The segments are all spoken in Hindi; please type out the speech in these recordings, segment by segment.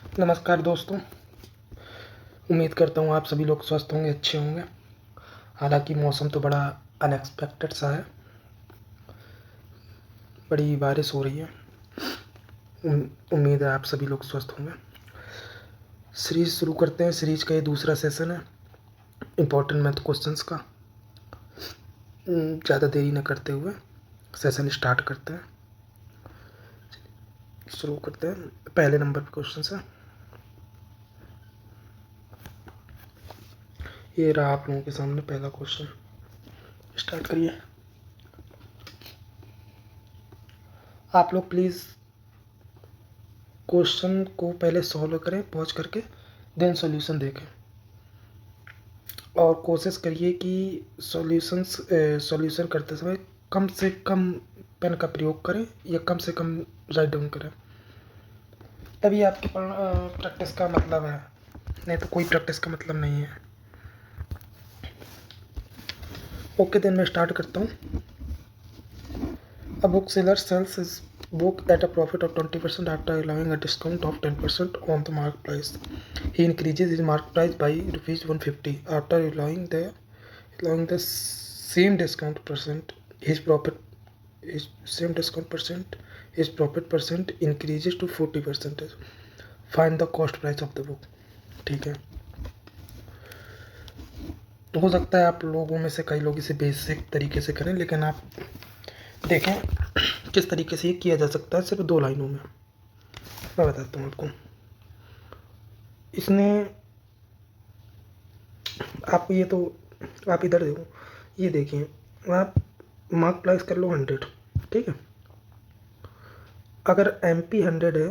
नमस्कार दोस्तों। उम्मीद करता हूँ आप सभी लोग स्वस्थ होंगे, अच्छे होंगे। हालांकि मौसम तो बड़ा अनएक्सपेक्टेड सा है, बड़ी बारिश हो रही है। उम्मीद है आप सभी लोग स्वस्थ होंगे। सीरीज शुरू करते हैं। सीरीज का ये दूसरा सेशन है इम्पोर्टेंट मैथ क्वेश्चंस का। ज़्यादा देरी न करते हुए सेशन स्टार्ट करते हैं, शुरू करते हैं। पहले नंबर पर क्वेश्चन है, ये रहा आप लोगों के सामने पहला क्वेश्चन। स्टार्ट करिए। आप लोग प्लीज़ क्वेश्चन को पहले सॉल्व करें पॉज करके, देन सॉल्यूशन देखें और कोशिश करिए कि सॉल्यूशन करते समय कम से कम पेन का प्रयोग करें या कम से कम राइट डाउन करें, तभी आपके प्रैक्टिस का मतलब है, नहीं तो कोई प्रैक्टिस का मतलब नहीं है। ओके, देन मैं स्टार्ट करता हूँ। A bookseller sells his book at a profit of 20% after allowing a discount of 10% on the market price. He increases his market price by rupees 150 after allowing the same discount percent. His profit percent increases to 40%. Find the cost price of the book. ठीक है, हो सकता है आप लोगों में से कई लोग इसे बेसिक तरीके से करें, लेकिन आप देखें किस तरीके से ये किया जा सकता है सिर्फ 2 लाइनों में। मैं बताता हूँ आपको। इसने आप ये तो आप इधर देखो, ये देखिए, आप मार्क प्राइस कर लो 100, ठीक है। अगर MP 100 है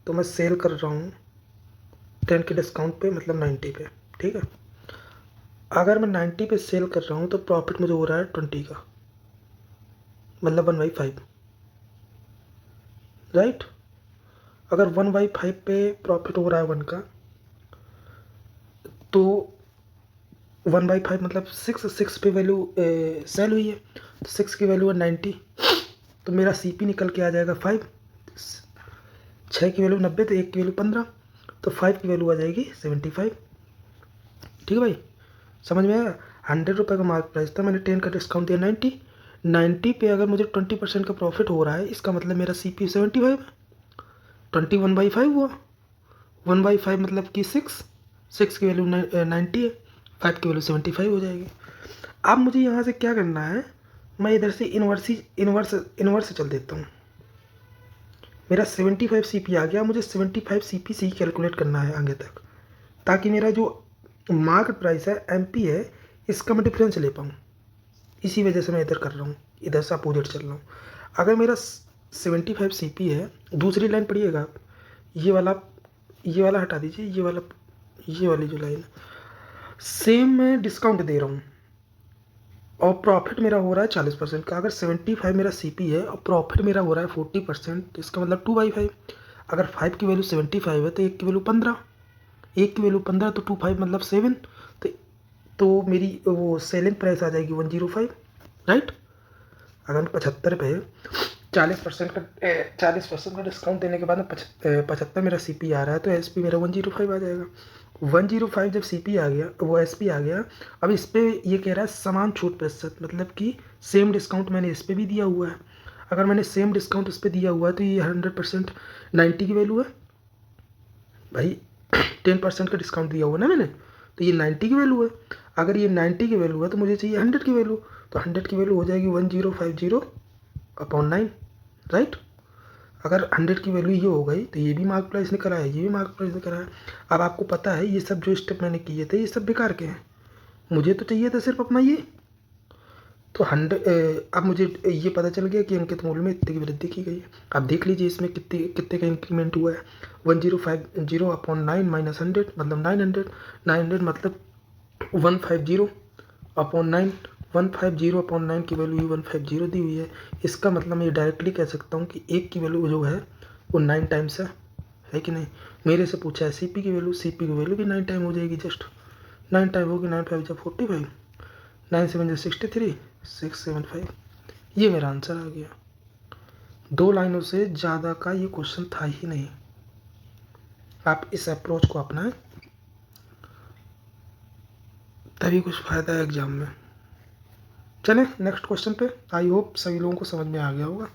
तो मैं सेल कर रहा हूँ 10 के डिस्काउंट पे, मतलब 90 पे, ठीक है। अगर मैं 90 पे सेल कर रहा हूँ तो प्रॉफिट मुझे हो रहा है 20 का, मतलब 1/5, राइट। अगर 1/5 पे प्रॉफिट हो रहा है 1 का, तो 1/5 मतलब 6 पे वैल्यू सेल हुई है, तो 6 की वैल्यू है 90, तो मेरा CP निकल के आ जाएगा 5। 6 की वैल्यू 90, तो 1 की वैल्यू 15, तो 5 की वैल्यू आ जाएगी 75। ठीक है भाई, समझ में आया। 100 रुपये का मार्क प्राइस था, मैंने 10 का डिस्काउंट दिया 90 पे अगर मुझे 20% का प्रॉफिट हो रहा है, इसका मतलब मेरा CP 75 है। 20 1/5 हुआ, 1/5 मतलब कि 6 की वैल्यू 90 है, 5 की वैल्यू 75 हो जाएगी। अब मुझे यहाँ से क्या करना है, मैं इधर से इन्वर्स चल देता हूँ। मेरा 75 CP आ गया, मुझे 75 CPC कैलकुलेट करना है आगे तक, ताकि मेरा जो मार्केट प्राइस है MP है, इसका मैं डिफरेंस ले पाऊँ। इसी वजह से मैं इधर कर रहा हूँ, इधर से अपोजिट चल रहा हूँ। अगर मेरा 75 CP है, दूसरी लाइन पढ़िएगा आप, ये वाला हटा दीजिए, ये वाली जो लाइन, सेम मैं डिस्काउंट दे रहा हूँ और प्रॉफिट मेरा हो रहा है 40% का। अगर 75 मेरा CP है और प्रॉफिट मेरा हो रहा है 40%, तो इसका मतलब 2/5। अगर 5 की वैल्यू 75 है तो 1 की वैल्यू 15, 1 की वैल्यू 15 तो 25 मतलब 7, तो मेरी वो सेलिंग प्राइस आ जाएगी 105, राइट। अगर मैं 75 पे 40% का डिस्काउंट देने के बाद में 75 मेरा CP आ रहा है, तो SP मेरा 105 आ जाएगा। 105 जब CP आ गया, वो SP आ गया, अब इस पर ये कह रहा है समान छूट प्रतिशत, मतलब कि सेम डिस्काउंट मैंने इस पर भी दिया हुआ है। अगर मैंने सेम डिस्काउंट इस पर दिया हुआ है तो ये 100% 90 की वैल्यू है भाई। 10% का डिस्काउंट दिया हुआ ना मैंने, तो ये 90 की वैल्यू है। अगर ये 90 की वैल्यू है तो मुझे चाहिए 100 की वैल्यू, तो 100 की वैल्यू हो जाएगी 1050/9, राइट। अगर 100 की वैल्यू ये हो गई तो ये भी मार्क प्राइस निकल आया, ये भी मार्क प्राइस निकल आया। अब आपको पता है ये सब जो स्टेप मैंने किए थे ये सब बेकार के हैं, मुझे तो चाहिए था सिर्फ अपना ये। तो 100, अब मुझे ये पता चल गया कि अंकित मूल्य में इतने की वृद्धि की गई है। अब देख लीजिए इसमें कितने का इंक्रीमेंट हुआ है। 1050/9 माइनस 100 मतलब 900 मतलब 150/9, 150/9 की वैल्यू 150 दी हुई है। इसका मतलब मैं डायरेक्टली कह सकता हूँ कि 1 की वैल्यू जो है वो 9 टाइम्स है कि नहीं। मेरे से पूछा है CP की वैल्यू भी 9 टाइम हो जाएगी, जस्ट 9 टाइम होगी। 9 5 जब 45, 9 7 जो 63, 675, ये मेरा आंसर आ गया। 2 लाइनों से ज़्यादा का ये क्वेश्चन था ही नहीं, आप इस अप्रोच को अपनाएं, तभी कुछ फ़ायदा है एग्ज़ाम में। चलें नेक्स्ट क्वेश्चन पे। आई होप सभी लोगों को समझ में आ गया होगा।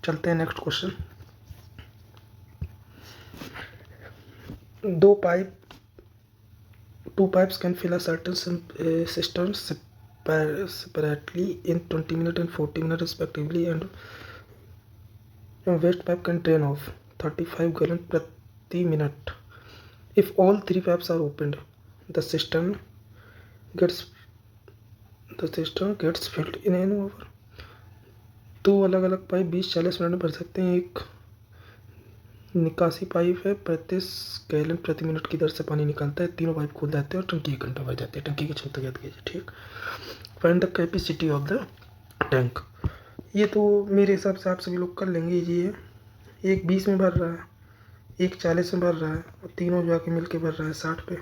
चलते हैं next question. Two pipes can fill a certain cistern separately in 20 minutes and 40 minutes respectively, and a waste pipe can drain off 35 gallons per minute. If all three pipes are opened, the cistern gets filled in an hour. दो अलग अलग पाइप 20-40 मिनट में भर सकते हैं। एक निकासी पाइप है, 35 गैलन प्रति मिनट की दर से पानी निकालता है। तीनों पाइप खुल जाते हैं और टंकी 1 घंटा भर जाती है। टंकी की क्षमता ज्ञात कीजिए। ठीक, find the capacity of the tank. ये तो मेरे हिसाब से आप सभी लोग कर लेंगे। ये एक 20 में भर रहा है, एक 40 में भर रहा है और तीनों जाके मिल के भर रहा है 60 पे।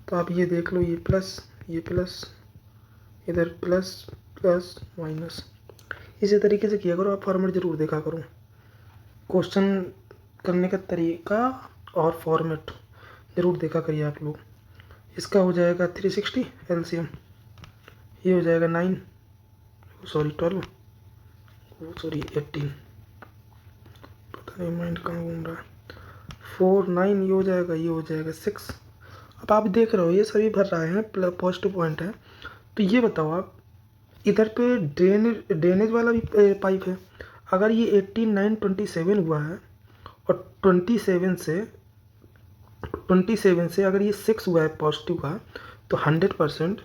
तो आप ये देख लो, ये प्लस इधर प्लस माइनस। इसी तरीके से किया करो, आप फॉर्मेट ज़रूर देखा करो। क्वेश्चन करने का तरीका और फॉर्मेट ज़रूर देखा करिए आप लोग। इसका हो जाएगा 360 एलसीएम, ये हो जाएगा 12 18, पता नहीं माइंड कहाँ घूम रहा है। 4 9 ये हो जाएगा 6। अब आप देख रहे हो ये सभी भर रहे हैं, पॉजिटिव पॉइंट है। तो ये बताओ आप, इधर पे ड्रेनेज वाला भी पाइप है। अगर ये 18 9 27 हुआ है और 27 से अगर ये 6 हुआ है पॉजिटिव का, तो 100%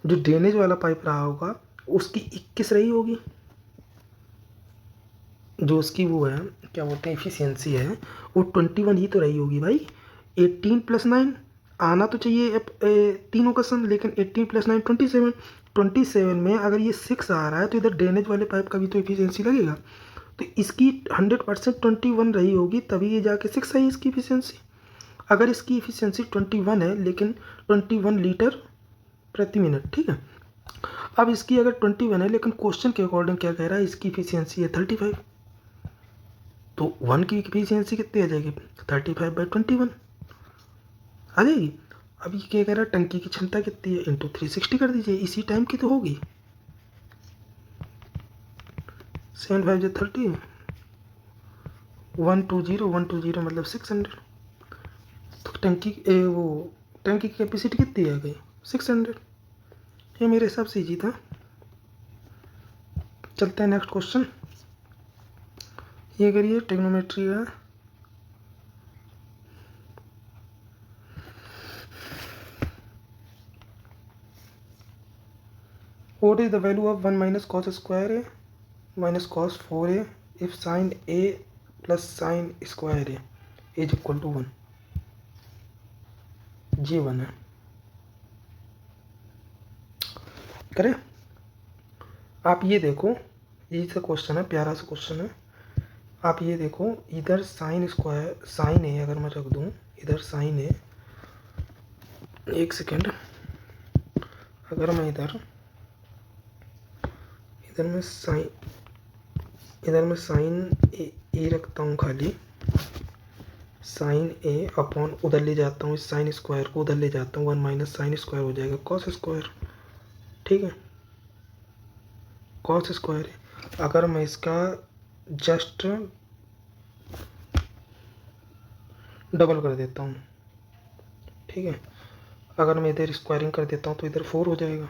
जो ड्रेनेज वाला पाइप रहा होगा उसकी 21 रही होगी। जो उसकी वो है, क्या बोलते हैं, एफिशिएंसी है, वो 21 ही तो रही होगी भाई। 18 + 9 आना तो चाहिए तीनों का सम, लेकिन 18 + 9 27 में अगर ये 6 आ रहा है तो इधर ड्रेनेज वाले पाइप का भी तो एफिशिएंसी लगेगा। तो इसकी 100% 21 रही होगी, तभी ये जाके 6 आई इसकी एफिशिएंसी। अगर इसकी एफिशिएंसी 21 है, लेकिन 21 लीटर प्रति मिनट, ठीक है। अब इसकी अगर 21 है, लेकिन क्वेश्चन के अकॉर्डिंग क्या कह रहा है, इसकी एफिशिएंसी है 35, तो 1 की एफिशिएंसी कितनी आ जाएगी, 35/21 आ जाएगी। अब ये क्या कह रहा है, टंकी की क्षमता कितनी है, इंटू 360 कर दीजिए, इसी टाइम की तो होगी। 7 5 30, 120 मतलब 600। तो टंकी की कैपेसिटी कितनी आ गई, 600। ये मेरे हिसाब से इजी था। चलते हैं नेक्स्ट क्वेश्चन। ये करिए, ट्रिग्नोमेट्री है। What is the value of 1 - cos square a minus cos 4a if sin a plus sin square a is equal to 1? जी 1 है। करें, आप ये देखो, ये सा क्वेश्चन है, प्यारा सा क्वेश्चन है। आप ये देखो, इधर साइन ए अगर मैं रख दूँ, इधर साइन ए, एक सेकेंड, अगर मैं इधर मैं साइन ए रखता हूँ, खाली साइन ए अपॉन उधर ले जाता हूँ, इस साइन स्क्वायर को उधर ले जाता हूँ, 1 - साइन स्क्वायर हो जाएगा कॉस स्क्वायर, ठीक है, कॉस स्क्वायर। अगर मैं इसका जस्ट डबल कर देता हूँ, ठीक है, अगर मैं इधर स्क्वायरिंग कर देता हूँ तो इधर 4 हो जाएगा।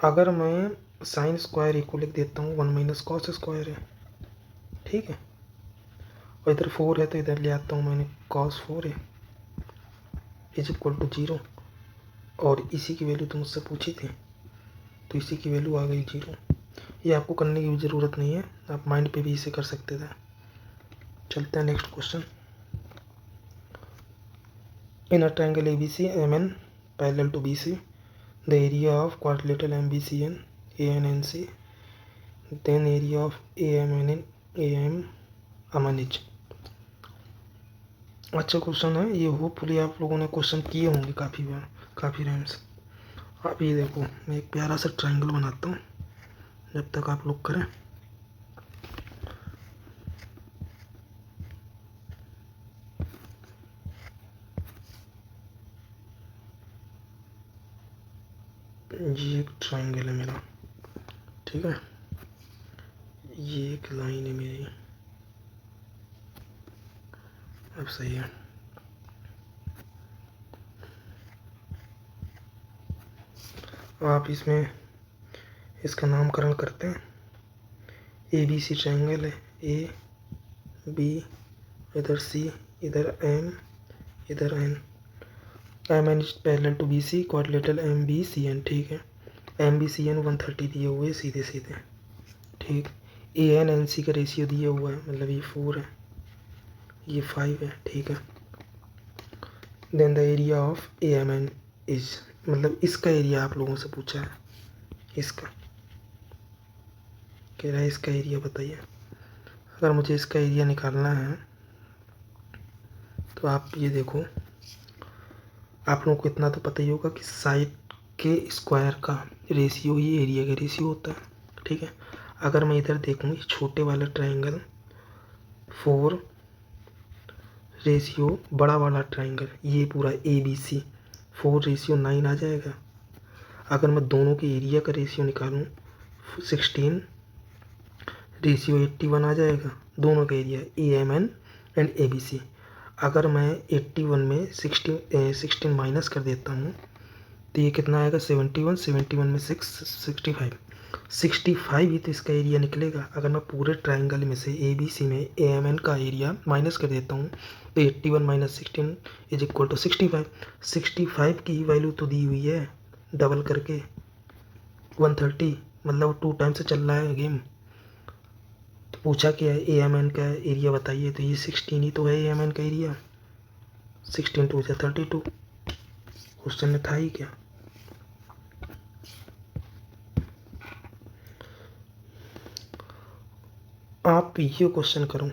अगर मैं साइन स्क्वायर को लिख देता हूँ, 1 - कॉस स्क्वायर है, ठीक है, और इधर 4 है तो इधर ले आता हूँ मैंने, कॉस 4 है इज इक्वल टू 0। और इसी की वैल्यू तो मुझसे पूछी थी, तो इसी की वैल्यू आ गई 0। ये आपको करने की भी ज़रूरत नहीं है, आप माइंड पे भी इसे कर सकते थे। चलते हैं next question. In a triangle ABC MN parallel to BC, the area of quadrilateral MBCN ANNC, then area of AMN अच्छा क्वेश्चन है ये, होपफुली आप लोगों ने क्वेश्चन किए होंगे काफ़ी बार, काफ़ी टाइम्स। आप ये देखो, मैं एक प्यारा सा ट्रायंगल बनाता हूँ जब तक आप लोग करें। ये एक ट्रायंगल है मेरा, ठीक है, ये एक लाइन है मेरी, अब सही है। आप इसमें इसका नामकरण करते हैं। ABC ट्रायंगल है, A B, इधर C, इधर M, इधर N। MN is parallel to BC, quadrilateral MBCN, ठीक है। MBCN 130 दिए हुए है सीधे सीधे, ठीक। ANNC का रेशियो दिया हुआ है, मतलब ये 4 है, ये 5 है, ठीक है। Then the area of AMN is, मतलब इसका एरिया आप लोगों से पूछा है, इसका कह रहा है इसका एरिया बताइए। अगर मुझे इसका एरिया निकालना है तो आप ये देखो, आप लोगों को इतना तो पता ही होगा कि साइड के स्क्वायर का रेशियो ही एरिया का रेशियो होता है, ठीक है। अगर मैं इधर देखूँ, छोटे वाला ट्रायंगल 4 रेशियो बड़ा वाला ट्रायंगल, ये पूरा ABC 4:9 आ जाएगा। अगर मैं दोनों के एरिया का रेशियो निकालूं 16:81 आ जाएगा, दोनों का एरिया AMN एंड ABC। अगर मैं 81 में 16 माइनस कर देता हूँ तो ये कितना आएगा, 71, 71 में 6, 65 ही तो इसका एरिया निकलेगा। अगर मैं पूरे ट्रायंगल में से ABC में AMN का एरिया माइनस कर देता हूँ तो 81 माइनस 16 इज इक्वल टू 65। 65 की वैल्यू तो दी हुई है डबल करके 130, मतलब 2 टाइम से चल रहा है गेम। तो पूछा क्या है, AMN का एरिया बताइए, तो ये 16 ही तो है AMN का एरिया, 16 2 या 32, क्वेश्चन में था ही क्या। आप ये क्वेश्चन करो,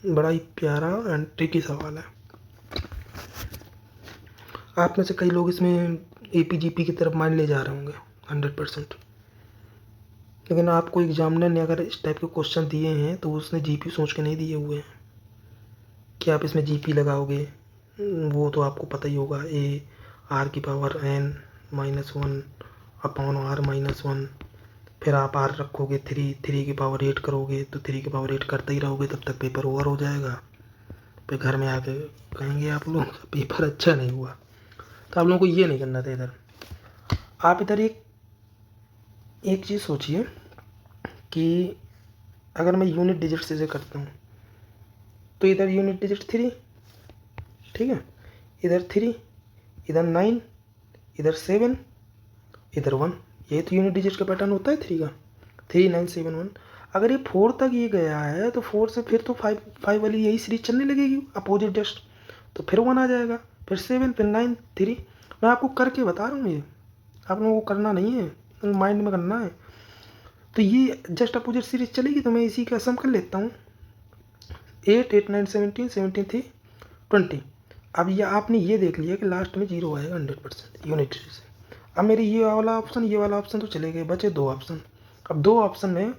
बड़ा ही प्यारा एंड ट्रिकी सवाल है। आप में से कई लोग इसमें APGP की तरफ माइंड ले जा रहे होंगे 100%, लेकिन आपको एग्जामिनर ने अगर इस टाइप के क्वेश्चन दिए हैं तो उसने GP सोच के नहीं दिए हुए हैं कि आप इसमें GP लगाओगे। वो तो आपको पता ही होगा, AR⁻n -1 अपॉन R -1, फिर आप R रखोगे 3 की पावर 8 करोगे तो 3 की पावर 8 करते ही रहोगे, तब तक पेपर ओवर हो जाएगा। फिर घर में आके कहेंगे आप लोग पेपर अच्छा नहीं हुआ। तो आप लोगों को ये नहीं करना था। इधर आप इधर एक चीज़ सोचिए कि अगर मैं यूनिट डिजिट से करता हूँ तो इधर यूनिट डिजिट 3, ठीक है, इधर 3, इधर 9, इधर 7, इधर 1, ये तो यूनिट डिजिट का पैटर्न होता है 3 का, 3 9 7 1। अगर ये 4 तक ये गया है तो 4 से फिर तो 5 वाली यही सीरीज चलने लगेगी अपोजिट जस्ट, तो फिर 1 आ जाएगा, फिर 7, फिर 9, 3। मैं आपको करके बता रहा हूँ, ये आप लोगों को करना नहीं है, माइंड में करना है। तो ये जस्ट अपोजिट सीरीज चलेगी, तो मैं इसी का सम कर लेता हूँ, 8 8 9 17 17 3 20। अब ये आपने ये देख लिया कि लास्ट में 0 आएगा 100% यूनिट से। अब मेरे ये वाला ऑप्शन तो चले गए, बचे 2 ऑप्शन। अब 2 ऑप्शन में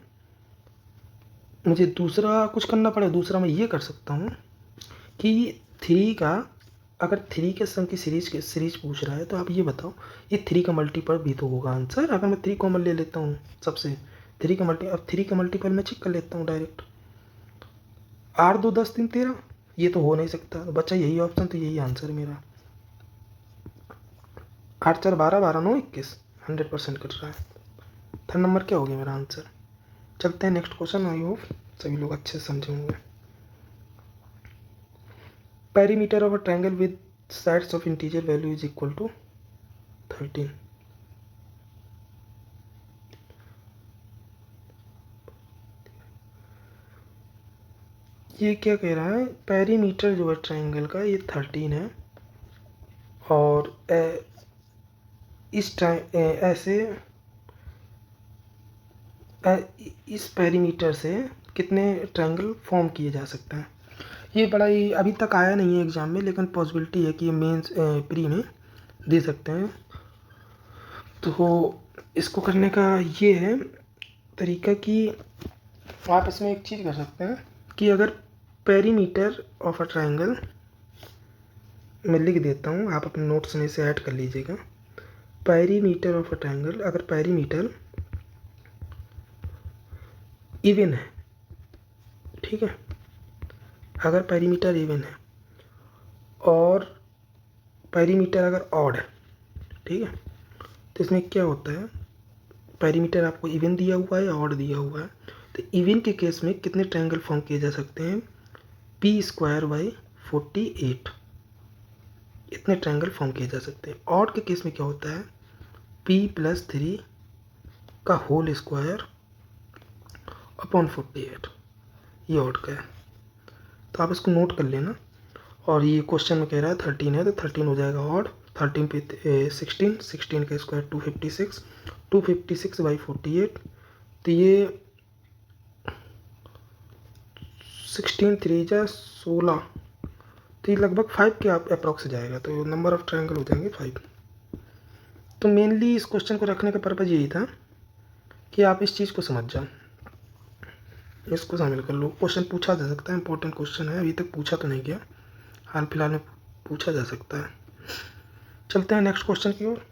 मुझे दूसरा कुछ करना पड़े। दूसरा मैं ये कर सकता हूँ कि 3 का, अगर 3 के सम की सीरीज पूछ रहा है तो आप ये बताओ, ये 3 का मल्टीपल भी तो होगा आंसर। अगर मैं 3 कॉमन ले लेता हूँ सबसे, 3 का मल्टीपल मैं चेक कर लेता हूँ डायरेक्ट, 8 2 10 3 13, ये तो हो नहीं सकता। तो बच्चा यही ऑप्शन, तो यही आंसर मेरा, 8 4 12 12 9 21, 100% कट रहा है। 3rd नंबर क्या हो गया मेरा आंसर। चलते हैं नेक्स्ट क्वेश्चन। आई होप सभी लोग अच्छे से समझे होंगे। Perimeter of a triangle with sides of integer value is equal to 13। ये क्या कह रहा है, पेरीमीटर जो है ट्रायंगल का ये 13 है, और इस पेरीमीटर से कितने ट्रायंगल फॉर्म किए जा सकते हैं। ये बड़ा ही अभी तक आया नहीं है एग्ज़ाम में, लेकिन पॉसिबिलिटी है कि ये मेंस प्री में दे सकते हैं। तो इसको करने का ये है तरीका कि आप इसमें एक चीज़ कर सकते हैं कि अगर पेरीमीटर ऑफ अ ट्रायंगल मैं लिख देता हूँ, आप अपने नोट्स में से ऐड कर लीजिएगा। पेरीमीटर ऑफ अ ट्रायंगल, अगर पेरीमीटर इवन है, ठीक है, अगर पेरीमीटर इवन है और पेरीमीटर अगर ऑड है, ठीक है, तो इसमें क्या होता है, पेरीमीटर आपको इवन दिया हुआ है या ऑड दिया हुआ है, तो इवन के केस में कितने ट्रायंगल फॉर्म किए जा सकते हैं, p²/48 इतने ट्रायंगल फॉर्म किए जा सकते हैं। ऑड के केस में क्या होता है, p+3 का होल स्क्वायर अपॉन 48, ये ऑड का है, तो आप इसको नोट कर लेना। और ये क्वेश्चन में कह रहा है 13 है, तो 13 हो जाएगा ऑड, 13 पे 16, 16 का स्क्वायर 256, 256/48, तो ये 16 3 जा 16, तो ये लगभग 5 के आप अप्रॉक्स जाएगा, तो नंबर ऑफ ट्रायंगल हो जाएंगे 5। तो मेनली इस क्वेश्चन को रखने का पर्पज़ यही था कि आप इस चीज़ को समझ जाओ, इसको शामिल कर लो। क्वेश्चन पूछा जा सकता है, इंपॉर्टेंट क्वेश्चन है, अभी तक पूछा तो नहीं गया, हाल फिलहाल में पूछा जा सकता है। चलते हैं नेक्स्ट क्वेश्चन की ओर।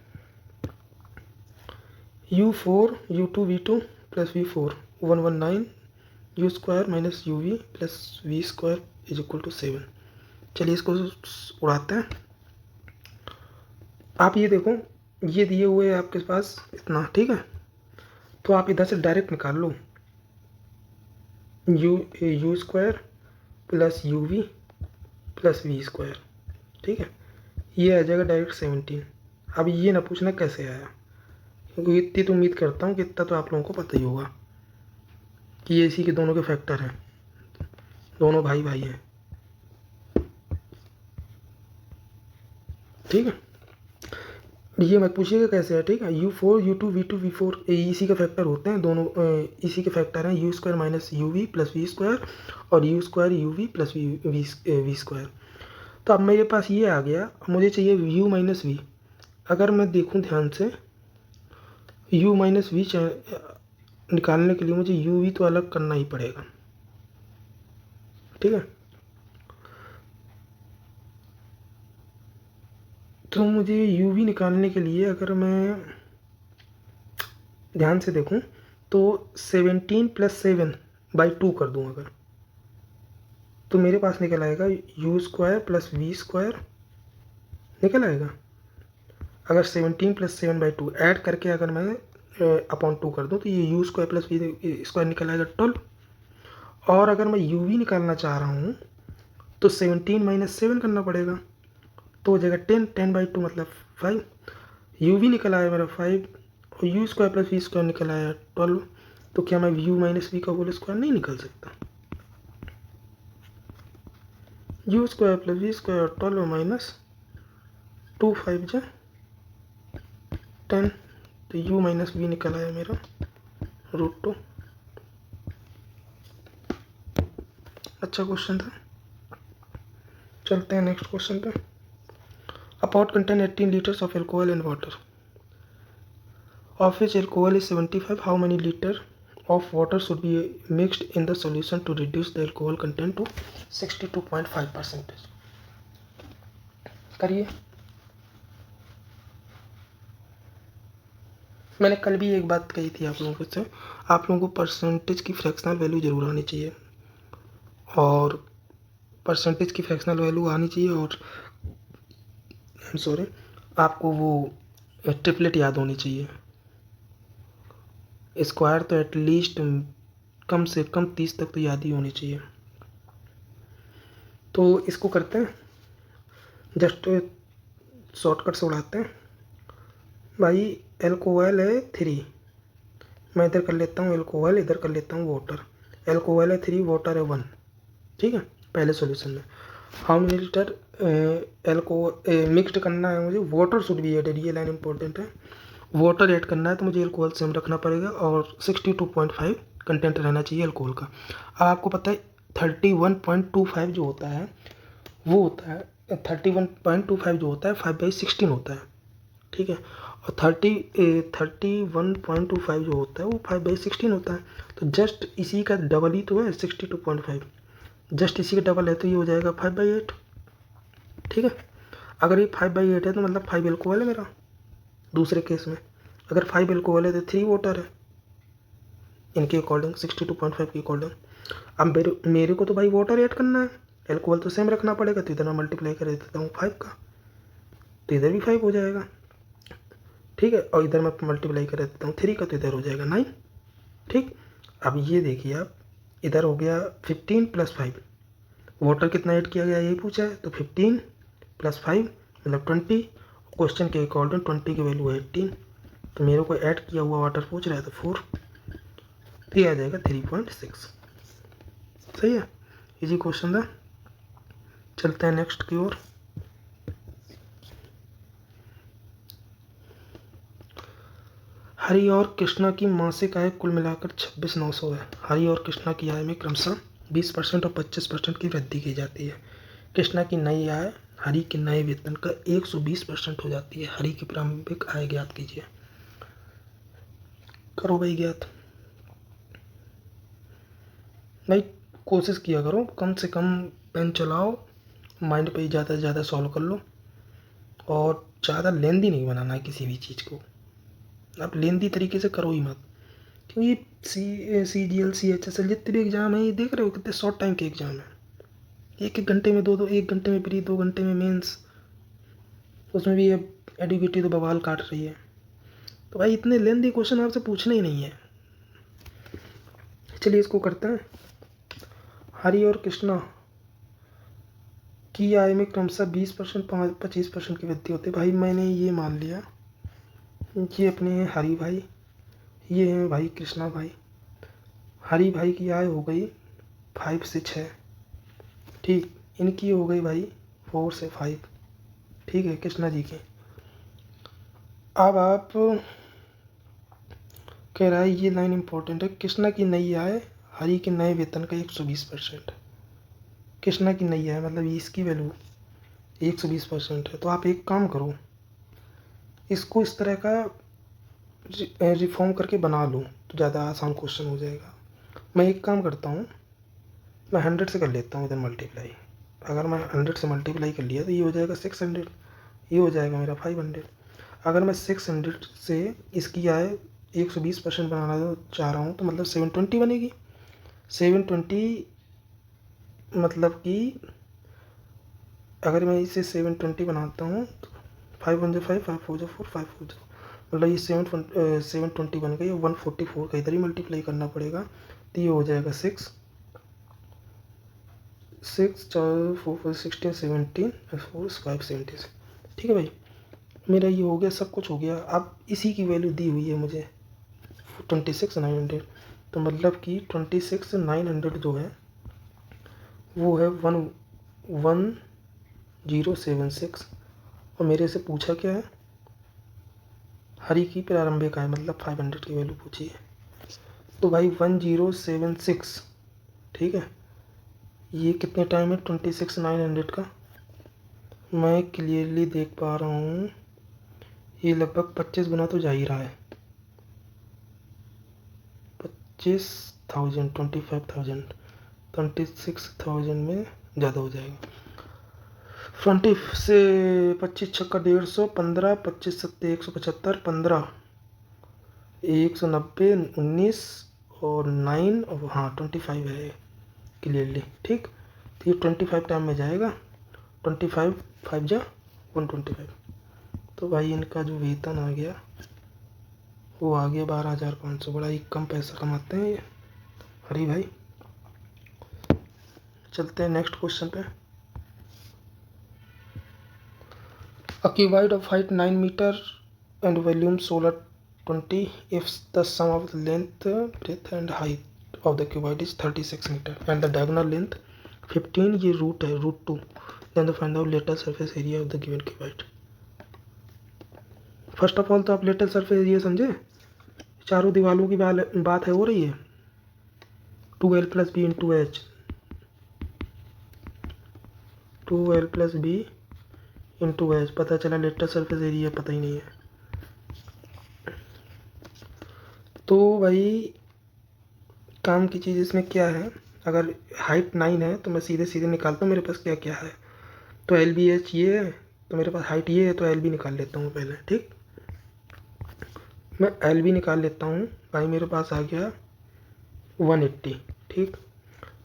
u4 u2 v2 plus v4 119 u² minus uv plus v² is equal to 7। चलिए इसको उड़ाते हैं। आप ये देखो, ये दिए हुए हैं आपके पास इतना, ठीक है, तो आप इधर से डायरेक्ट निकाल लो, u² plus uv plus v², ठीक है, ये आ जाएगा डायरेक्ट 17। अब ये ना पूछना कैसे आया, क्योंकि इतनी तो उम्मीद करता हूँ कि इतना तो आप लोगों को पता ही होगा कि ये इसी के दोनों के फैक्टर हैं, दोनों भाई भाई हैं, ठीक है। ये मत पूछिएगा कैसे है, ठीक है। u4 u2 v2 v4 इसी के फैक्टर होते हैं, दोनों इसी के फैक्टर हैं, u² minus uv plus v² और u² uv प्लस v²। तो अब मेरे पास ये आ गया, मुझे चाहिए u माइनस v। अगर मैं देखूं ध्यान से, u माइनस v निकालने के लिए मुझे uv तो अलग करना ही पड़ेगा, ठीक है। तो मुझे uv निकालने के लिए अगर मैं ध्यान से देखूं तो 17 + 7/2 कर दूं अगर, तो मेरे पास निकल आएगा u² प्लस v² निकल आएगा। अगर 17 + 7/2 ऐड करके अगर मैं अपॉन 2 कर दूं तो ये u² प्लस v² निकल आएगा 12। और अगर मैं uv निकालना चाह रहा हूँ तो 17 - 7 करना पड़ेगा, तो हो जाएगा 10, 10/2 मतलब 5। uv निकल आया मेरा 5 और u² प्लस v² निकल आया 12। तो क्या मैं u माइनस v का होल स्क्वायर नहीं निकाल सकता, u² प्लस v² 12 माइनस 2 5 जा 10, तो u माइनस v निकल आया मेरा √2। अच्छा क्वेश्चन था। चलते हैं नेक्स्ट क्वेश्चन पे। अ pot contain 18 litres of alcohol and water, of which alcohol is 75, how many liter of water should be mixed in the solution to reduce the alcohol content to 62.5%? करिए। मैंने कल भी एक बात कही थी आप लोगों से, आप लोगों को परसेंटेज की फ्रैक्शनल वैल्यू ज़रूर आनी चाहिए, और परसेंटेज की फ्रैक्शनल वैल्यू आनी चाहिए, और सॉरी आपको वो ट्रिपलेट याद होनी चाहिए। स्क्वायर तो एटलीस्ट कम से कम 30 तक तो याद ही होनी चाहिए। तो इसको करते हैं, जस्ट शॉर्टकट से उड़ाते हैं। भाई एल्कोहल है 3, मैं इधर कर लेता हूँ एल्कोहल, इधर कर लेता हूँ वाटर। एल्कोहल है 3, वाटर है 1, ठीक है। पहले सॉल्यूशन में how many litre alcohol mixed करना है मुझे, वाटर शुड बी एडेड, ये लाइन इंपॉर्टेंट है। वाटर ऐड करना है तो मुझे एल्कोहल सेम रखना पड़ेगा, और 62.5 कंटेंट रहना चाहिए एल्कोहल का। आपको पता है 31.25 जो होता है वो होता है 31.25 जो होता है 5/16 होता है, ठीक है। और 31.25 जो होता है वो 5/16 होता है। तो जस्ट इसी का डबल ही तो है 62.5, जस्ट इसी का डबल है, तो ये हो जाएगा 5/8, ठीक है। अगर ये 5/8 है तो मतलब 5 एल्कोहल है मेरा, दूसरे केस में अगर 5 एल्कोहल है तो 3 वाटर है इनके अकॉर्डिंग, 62.5 के अकॉर्डिंग। अब मेरे को तो भाई वाटर ऐड करना है, एल्कोहल तो सेम रखना पड़ेगा, तो इधर मैं मल्टीप्लाई कर देता हूँ 5 का, तो इधर भी 5 हो जाएगा, ठीक है। और इधर मैं मल्टीप्लाई कर देता हूँ 3 का, तो इधर हो जाएगा 9, ठीक। अब ये देखिए आप, इधर हो गया 15 + 5, वाटर कितना ऐड किया गया यही पूछा है, तो 15 + 5 मतलब 20, क्वेश्चन के अकॉर्डिंग 20 की वैल्यू है 18, तो मेरे को ऐड किया हुआ वाटर पूछ रहा है, तो 4, ये आ जाएगा 3.6। सही है, इजी क्वेश्चन था। चलते हैं नेक्स्ट की ओर। हरि और कृष्णा की मासिक आय कुल मिलाकर 26,900 है। हरि और कृष्णा की आय में क्रमशः 20% और 25% की वृद्धि की जाती है। कृष्णा की नई आय हरि के नए वेतन का 120% हो जाती है। हरि की प्रारंभिक आय ज्ञात कीजिए। करो भाई ज्ञात। भाई कोशिश किया करो, कम से कम पेन चलाओ, माइंड पे ही ज़्यादा से ज़्यादा सॉल्व कर लो, और ज़्यादा लेंदी नहीं बनाना है किसी भी चीज़ को। आप लेंदी तरीके से करो ही मत, क्योंकि CGL CHSL जितने भी एग्ज़ाम है ये देख रहे हो कितने शॉर्ट टाइम के एग्ज़ाम है। एक घंटे में दो, 1 घंटे में प्री, 2 घंटे में मेंस, उसमें भी अब एडुकेटी तो बवाल काट रही है। तो भाई इतने लेंदी क्वेश्चन आपसे पूछने ही नहीं है। चलिए इसको करते हैं। हरि और कृष्णा की आय में क्रमशः 20% 25% की वृद्धि होती है। भाई मैंने ये मान लिया, ये अपने हैं हरि भाई, ये हैं भाई कृष्णा भाई। हरि भाई की आय हो गई 5 से 6, ठीक। इनकी हो गई भाई 4 से 5, ठीक है, कृष्णा जी की। अब आप कह रहा है ये लाइन इंपॉर्टेंट है, कृष्णा की नई आय हरि के नए वेतन का 120%। कृष्णा की नई आय मतलब इसकी वैल्यू 120% है। तो आप एक काम करो, इसको इस तरह का रिफॉर्म करके बना लूँ तो ज़्यादा आसान क्वेश्चन हो जाएगा। मैं एक काम करता हूँ, मैं 100 से कर लेता हूँ इधर मल्टीप्लाई। अगर मैं 100 से मल्टीप्लाई कर लिया तो ये हो जाएगा 600, ये हो जाएगा मेरा 500। अगर मैं 600 से इसकी आय 120% बनाना चाह रहा हूँ तो मतलब 720 बनेगी। 720 मतलब कि अगर मैं इसे 720 बनाता हूँ तो 5 1 5, 5 4 4, 5 4, मतलब ये 720 बन गई। 144 का इधर ही मल्टीप्लाई करना पड़ेगा, तो ये हो जाएगा 6 4 4 4 16 17 4 5 76। ठीक है भाई, मेरा ये हो गया, सब कुछ हो गया। अब इसी की वैल्यू दी हुई है मुझे 26,900, तो मतलब कि 26,900 जो है वो है 11076। और मेरे से पूछा क्या है, हरि की प्रारंभिक आय मतलब 500 की वैल्यू पूछी है। तो भाई 1076, ठीक है, ये कितने टाइम है 26,900 का, मैं क्लियरली देख पा रहा हूँ ये लगभग 25 गुना तो जा ही रहा है। 25,000 25,000 26,000 में ज़्यादा हो जाएगा। 20 से 25 छक्का 150, 15 25 सत्ते 175, 15 190, 19 और 9 और हाँ 25 है क्लियरली, ठीक। तो ये 25 टाइम में जाएगा, 25 5 जा 125। तो भाई इनका जो वेतन आ गया वो आ गया 12,500। बड़ा ही कम पैसा कमाते हैं ये हरी भाई। चलते हैं नेक्स्ट क्वेश्चन पे। A cuboid of height 9 meter and volume 1620 if the sum of the length, breadth and height of the cuboid is 36 meter and the diagonal length 15, ये रूट है √2, then the find out lateral surface area of the given cuboid। First of all तो आप लेटरल सरफेस एरिया समझे, चारों दीवालों की बात है हो रही है। 2l + b × h, 2l + b × h, पता चला लेटरल सरफेस एरिया पता ही नहीं है। तो भाई काम की चीज़ इसमें क्या है, अगर हाइट 9 है तो मैं सीधे सीधे निकालता हूँ मेरे पास क्या क्या है। तो LBH ये है, तो मेरे पास हाइट ये है, तो LB निकाल लेता हूँ पहले, ठीक। मैं एल भी निकाल लेता हूँ भाई, मेरे पास आ गया 180। ठीक,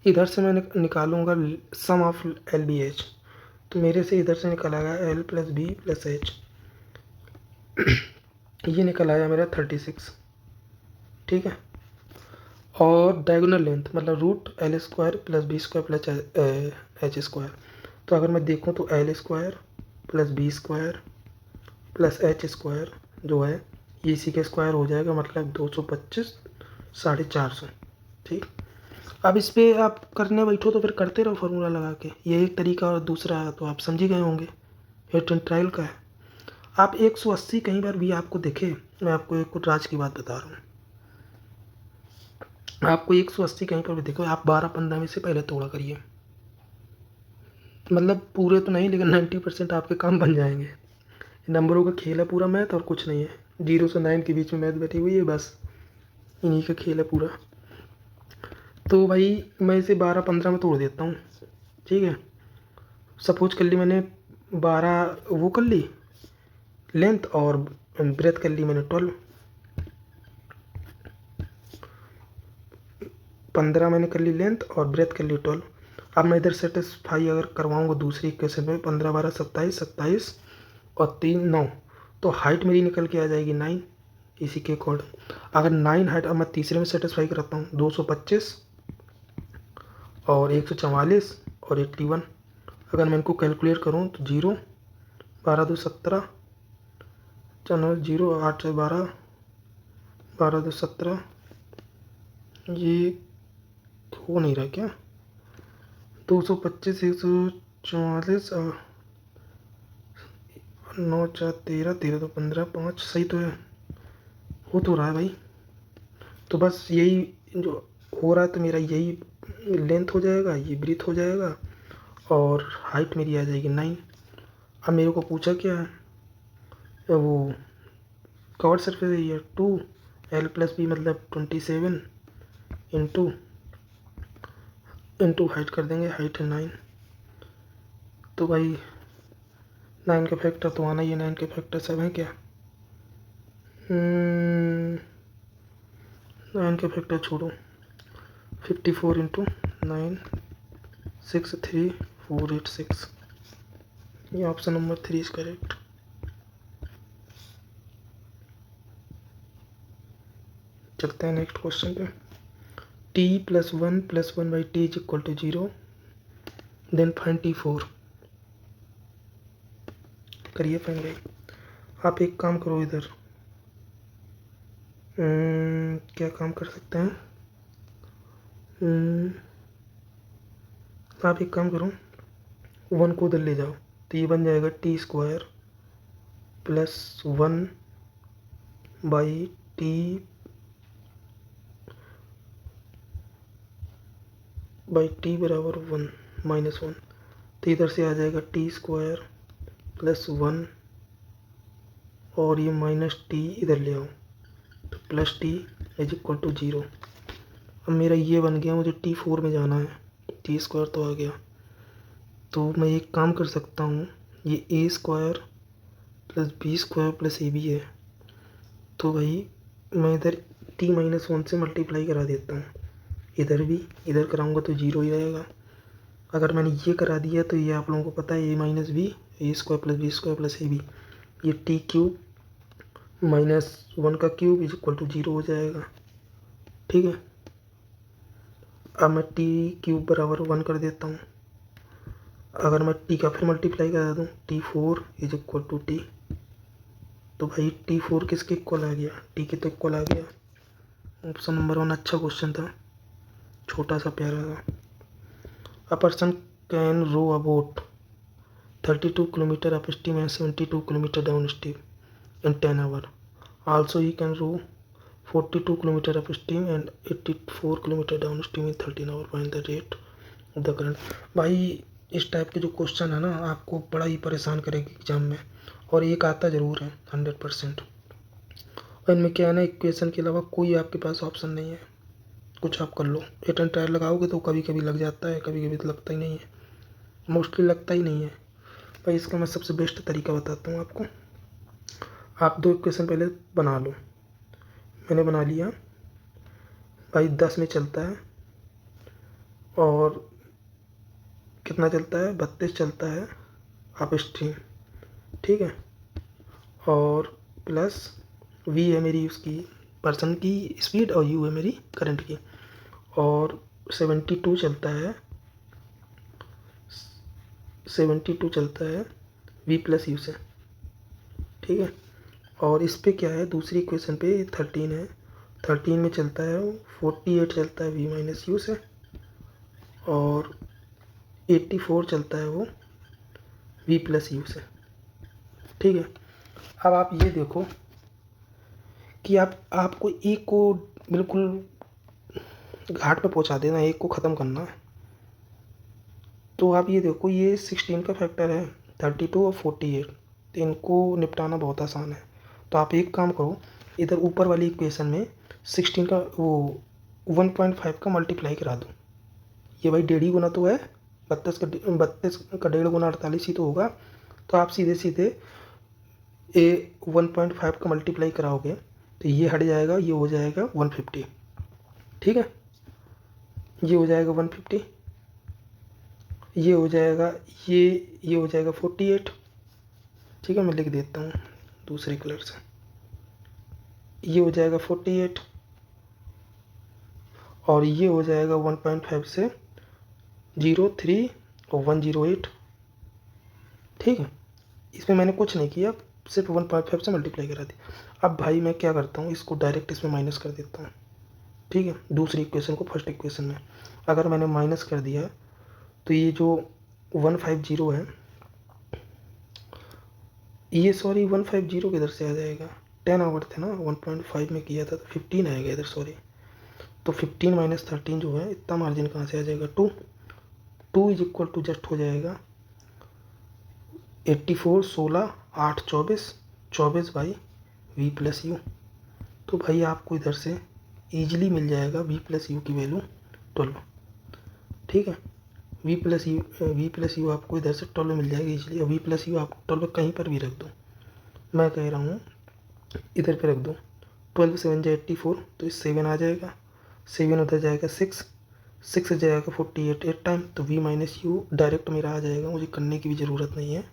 इधर से मैं निकालूंगा sum of L B H, तो मेरे से इधर से निकल आएगा L plus B plus H, ये निकल आया मेरा 36। ठीक है, और डायगोनल लेंथ मतलब root L square plus B square plus H square. तो अगर मैं देखूँ तो L square plus B square plus H square जो है ये इसी के स्क्वायर हो जाएगा, मतलब 225 450। ठीक, अब इस पे आप करने बैठो तो फिर करते रहो फार्मूला लगा के, ये एक तरीका, और दूसरा तो आप समझ ही गए होंगे, हिट एंड ट्रायल का है। आप 180 कहीं पर भी आपको दिखे, मैं आपको एक कुछ राज की बात बता रहा हूँ, आपको 180 कहीं पर भी देखो, आप 12-15 में से पहले तोड़ा करिए, मतलब पूरे तो नहीं लेकिन 90% आपके काम बन जाएंगे। नंबरों का खेल है पूरा, मैथ और कुछ नहीं है, 0 से 9 के बीच में मैथ बैठी हुई है, बस इन्हीं का खेल है पूरा। तो भाई मैं इसे 12-15 में तोड़ देता हूँ। ठीक है, सपोज कर ली मैंने 12 वो कर ली लेंथ, और ब्रेथ कर ली मैंने 12, 15 मैंने कर ली लेंथ और ब्रेथ कर ली 12। अब मैं इधर सेटिस्फाई अगर करवाऊँगा दूसरी इक्वेशन में, 15 12 27 27 और 3 9, तो हाइट मेरी निकल के आ जाएगी 9 इसी के अकॉर्डिंग। अगर 9 हाइट, अब मैं तीसरे में सेटिस्फाई कराता हूँ, 225 और 144 और 81। अगर मैं इनको कैलकुलेट करूँ तो 0 12 2 17, 0 8 से 12 12 2 17, ये हो नहीं रहा क्या, 225 144 और 9 4 13 13 2 15 5, सही तो है, हो तो रहा है भाई। तो बस यही जो हो रहा है, तो मेरा यही लेंथ हो जाएगा, ये ब्रीथ हो जाएगा, और हाइट मेरी आ जाएगी 9। अब मेरे को पूछा क्या है, वो cover surface area 2 L plus B मतलब 27 इंटू हाइट कर देंगे, हाइट है 9। तो भाई 9 का फैक्टर तो आना ही है, 9 का फैक्टर 7 है क्या, 9 का फैक्टर छोड़ो, 54 इंटू 9 63486, ये ऑप्शन नंबर 3 इज करेक्ट। चलते हैं नेक्स्ट क्वेश्चन पे। t plus 1 by T is equal to 0, then find t4। करिए फाइंड भाई। आप एक काम करो इधर, क्या काम कर सकते हैं, आप एक काम करो, 1 को उधर ले जाओ, तो ये बन जाएगा T square plus 1 by T बराबर 1 माइनस 1, तो इधर से आ जाएगा टी स्क्वायर प्लस 1 और ये माइनस टी इधर ले आओ, तो plus T is equal to 0। अब मेरा ये बन गया, मुझे t4 में जाना है, टी स्क्वायर तो आ गया, तो मैं एक काम कर सकता हूँ, ये A square plus B square plus A B है, तो भाई मैं इधर t-1 से मल्टीप्लाई करा देता हूँ, इधर भी इधर कराऊंगा तो 0 ही रहेगा। अगर मैंने ये करा दिया तो ये आप लोगों को पता है, A minus B A square plus B square plus A B, ये टी क्यूब माइनस 1 का क्यूब इज इक्वल टू 0 हो जाएगा। ठीक है, अब मैं टी क्यूब बराबर 1 कर देता हूँ, अगर मैं टी का फिर मल्टीप्लाई करा दूँ, t4 is equal to T, तो भाई t4 किसके इक्वल आ गया, टी के तो इक्वल आ गया। ऑप्शन नंबर 1 अच्छा क्वेश्चन था, छोटा सा प्यारा था। A person can row about 32 kilometre upstream and 72 kilometre downstream in 10 hour, also he can row 42 kilometre upstream and 84 kilometre downstream in 13 hour, find the rate of the current. भाई इस टाइप के जो क्वेश्चन है ना, आपको बड़ा ही परेशान करेगी एग्जाम में, और एक आता ज़रूर है 100%। और इनमें क्या है ना, इक्वेशन के अलावा कोई आपके पास ऑप्शन नहीं है, कुछ आप कर लो, हिट एंड ट्रायल लगाओगे तो कभी कभी लग जाता है, कभी कभी तो लगता ही नहीं है, मोस्टली लगता ही नहीं है। भाई इसका मैं सबसे बेस्ट तरीका बताता हूँ आपको, आप 2 इक्वेशन पहले बना लो, मैंने बना लिया भाई। 10 में चलता है और कितना चलता है, 32 चलता है अप स्ट्रीम, ठीक है। और प्लस v है मेरी उसकी पर्सन की स्पीड और u है मेरी करंट की। और 72 चलता है, 72 चलता है v प्लस यू से, ठीक है। और इस पे क्या है, दूसरी इक्वेशन पे 13 है, 13 में चलता है 48 चलता है v माइनस यू से। और 84 चलता है वो v प्लस यू से, ठीक है। अब आप ये देखो कि आपको एक को बिल्कुल घाट पे पहुंचा देना, एक को ख़त्म करना। तो आप ये देखो, ये 16 का फैक्टर है 32 और 48, तो इनको निपटाना बहुत आसान है। तो आप एक काम करो, इधर ऊपर वाली इक्वेशन में 16 का वो 1.5 का मल्टीप्लाई करा दो। ये भाई 1.5 गुना तो है, 32 का 1.5 गुना 48 ही तो होगा। तो आप सीधे सीधे 1.5 का मल्टीप्लाई कराओगे तो ये हट जाएगा, ये हो जाएगा 150, ठीक है। ये हो जाएगा 150, ये हो जाएगा ये हो जाएगा 48, ठीक है। मैं लिख देता हूँ दूसरे कलर से। ये हो जाएगा 48 और ये हो जाएगा 1.5 से 03 और 108, ठीक है। इसमें मैंने कुछ नहीं किया, सिर्फ 1.5 से मल्टीप्लाई करा दी। अब भाई मैं क्या करता हूँ, इसको डायरेक्ट इसमें माइनस कर देता हूँ, ठीक है। दूसरी इक्वेशन को फर्स्ट इक्वेशन में अगर मैंने माइनस कर दिया तो ये जो 150 है, ये सॉरी 150 किधर से आ जाएगा, 10 आवर थे ना, 1.5 में किया था तो 15 आएगा इधर, सॉरी। तो 15 माइनस 13 जो है, इतना मार्जिन कहाँ से आ जाएगा, 2 इज इक्वल टू जस्ट हो जाएगा 84, 16, 8, 24 बाई v प्लस यू। तो भाई आपको इधर से ईजिली मिल जाएगा v प्लस यू की वैल्यू 12, ठीक है। v प्लस यू आपको इधर से 12 मिल जाएगी ईजिली। और v प्लस यू आपको 12 कहीं पर भी रख दो, मैं कह रहा हूँ इधर पे रख दो। 12 7 जा 84, तो 7 आ जाएगा, 7 उधर जाएगा 6 जाएगा 48 8 टाइम, तो v माइनस यू डायरेक्ट मेरा आ जाएगा, मुझे करने की भी ज़रूरत नहीं है,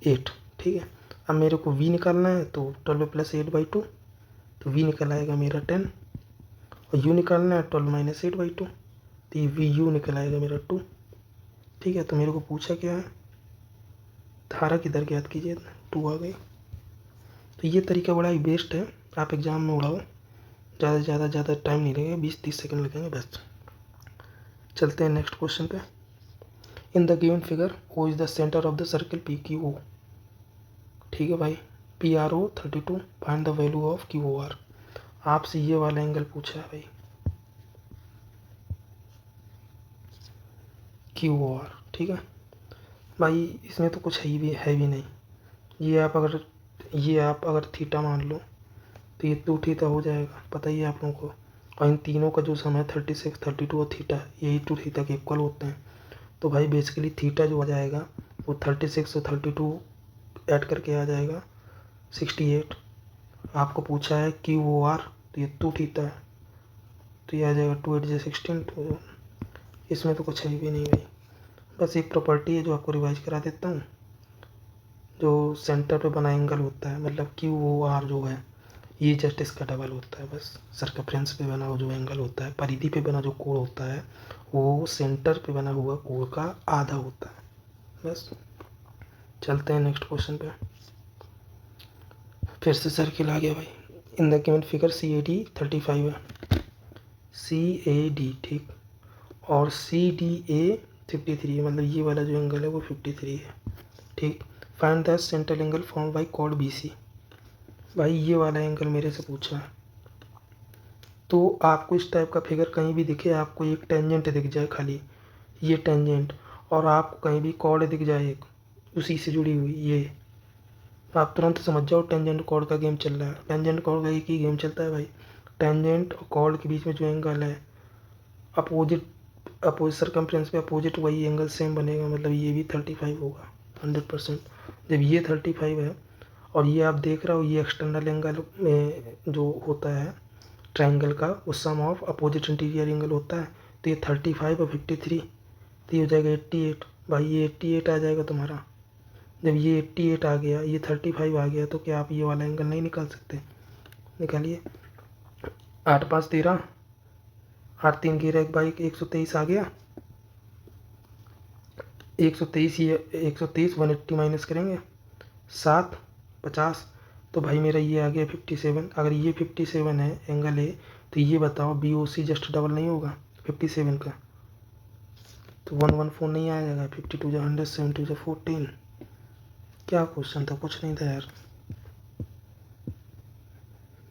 8, ठीक है। अब मेरे को v निकालना है, तो 12 प्लस 8/2, तो v निकल आएगा मेरा 10। और u निकालना है 12 माइनस 8/2, तो ये v u निकल आएगा मेरा 2, ठीक है। तो मेरे को पूछा क्या है, धारा किधर ज्ञात कीजिए, 2 आ गई। तो ये तरीका बड़ा ही बेस्ट है, आप एग्ज़ाम में उड़ाओ, ज़्यादा टाइम नहीं लगेगा, 20-30 सेकंड लगेंगे बस। चलते हैं नेक्स्ट क्वेश्चन पे। In the given figure O is the centre of the circle P Q O, ठीक है भाई। PRO 32, find the value of QOR। आपसे ये वाला एंगल पूछा है भाई, QOR, ठीक है भाई। इसमें तो कुछ है भी नहीं। ये आप अगर थीटा मान लो तो ये 2 थीटा हो जाएगा, पता ही है आप लोगों को। और इन तीनों का जो समय 36, 32 और थीटा, यही 2 थीटा के इक्वल होते हैं। तो भाई बेसिकली थीटा जो आ जाएगा वो 36 और 32 ऐड करके आ जाएगा 68। आपको पूछा है QOR, तो ये 2 थीटा है, तो ये आ जाएगा 2 8 जा 16। तो इसमें तो कुछ है भी नहीं भाई, बस एक प्रॉपर्टी है जो आपको रिवाइज करा देता हूँ। जो सेंटर पे बना एंगल होता है, मतलब QOR जो है, ये जस्ट इसका डबल होता है बस। सर्कमफ्रेंस पे बना हुआ जो एंगल होता है, परिधि पे बना जो कोण होता है, वो सेंटर पे बना हुआ कोण का आधा होता है बस। चलते हैं नेक्स्ट क्वेश्चन पे। फिर से सर्किल आ गया भाई। इन द गिवन फिगर CAD 35 है, CAD, ठीक। और CDA 53 है, मतलब ये वाला जो एंगल है वो 53 है, ठीक। Find the central angle form by chord BC। भाई ये वाला एंगल मेरे से पूछा है, तो आपको इस टाइप का फिगर कहीं भी दिखे, आपको एक टेंजेंट दिख जाए खाली, ये टेंजेंट, और आपको कहीं भी कॉर्ड दिख जाए एक उसी से जुड़ी हुई, ये आप तुरंत समझ जाओ टेंजेंट कॉर्ड का गेम चल रहा है। टेंजेंट कॉर्ड का एक ही गेम चलता है भाई, टेंजेंट और कॉर्ड के बीच में जो एंगल है अपोजिट सर्कमफ्रेंस पे अपोजिट, वही एंगल सेम बनेगा, मतलब ये भी 35 होगा 100%। जब ये 35 है और ये आप देख रहे हो ये एक्सटर्नल एंगल में जो होता है ट्रायंगल का वो सम ऑफ अपोजिट इंटीरियर एंगल होता है। तो ये 35 और 53, तो ये हो जाएगा 88। भाई ये 88 आ जाएगा तुम्हारा। जब ये 88 आ गया, ये 35 आ गया, तो क्या आप ये वाला एंगल नहीं निकाल सकते? निकालिए। 8 5 13, 8 3 गिरा एक बाई 123 आ गया। 123 ये 123 180 माइनस करेंगे 7 50, तो भाई मेरा ये आ गया 57। अगर ये 57 है एंगल ए, तो ये बताओ बी ओ सी जस्ट डबल नहीं होगा 57 का? तो 114 नहीं आ जाएगा। 52 जो 100, 72 जो 14। क्या क्वेश्चन था? कुछ नहीं था यार।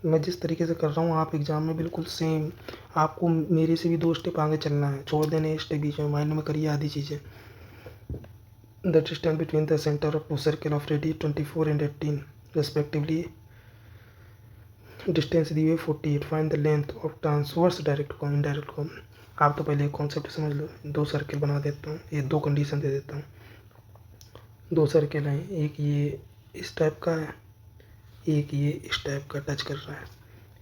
मैं जिस तरीके से कर रहा हूँ आप एग्ज़ाम में बिल्कुल सेम, आपको मेरे से भी 2 स्टेप आगे चलना है, छोड़ देने स्टेप बीच में, माइंड में करिए आधी चीज़ें। The distance between the centre of two circle of radius 24 and 18 respectively, distance दी हुई 48, find the length of transverse direct common indirect common. आप तो पहले एक कॉन्सेप्ट समझ लो। 2 सर्कल बना देता हूँ, ये 2 कंडीशन दे देता हूँ। 2 सर्कल हैं, एक ये इस टाइप का है, एक ये इस टाइप का टच कर रहा है।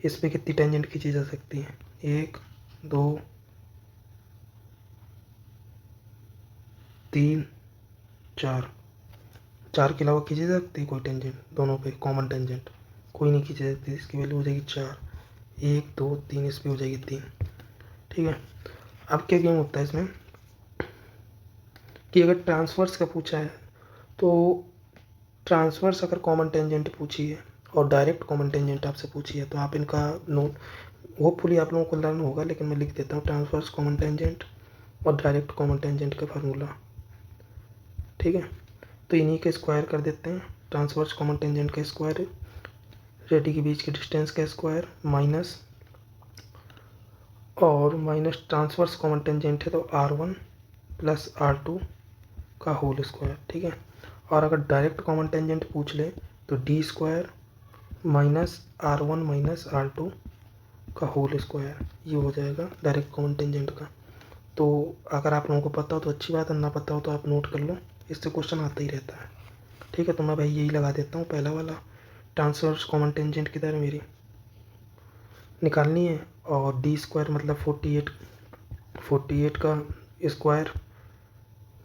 इस पे कितनी टेंजेंट खींची जा सकती है? 1 2 3 4। 4 के अलावा खींची जा सकती है कोई टेंजेंट? दोनों पे कॉमन टेंजेंट कोई नहीं खींची जा सकती। इसकी वैल्यू हो जाएगी 4। 1 2 3, इस पर हो जाएगी 3। ठीक है। अब क्या गेम होता है इसमें कि अगर ट्रांसवर्स का पूछा है तो ट्रांसवर्स अगर कॉमन टेंजेंट पूछी है और डायरेक्ट कॉमन टेंजेंट आपसे पूछी है, तो आप इनका नोट होपफुली आप लोगों को लर्न होगा, लेकिन मैं लिख देता हूँ ट्रांसवर्स कॉमन टेंजेंट और डायरेक्ट कॉमन टेंजेंट का फार्मूला। ठीक है, तो इन्हीं के स्क्वायर कर देते हैं। ट्रांसवर्स कॉमन टेंजेंट का स्क्वायर, रेडी के बीच के डिस्टेंस का स्क्वायर, माइनस और माइनस ट्रांसवर्स कॉमन टेंजेंट है तो R1 प्लस R2 का होल स्क्वायर। ठीक है, और अगर डायरेक्ट कॉमन टेंजेंट पूछ ले तो D square minus R1 minus R2 का होल स्क्वायर, ये हो जाएगा डायरेक्ट कॉमन टेंजेंट का। तो अगर आप लोगों को पता हो तो अच्छी बात है, ना पता हो तो आप नोट कर लो, इससे क्वेश्चन आता ही रहता है। ठीक है, तो मैं भाई यही लगा देता हूँ, पहला वाला ट्रांसवर्स कॉमन टेंजेंट किधर है मेरी निकालनी है, और डी स्क्वायर मतलब 48 का square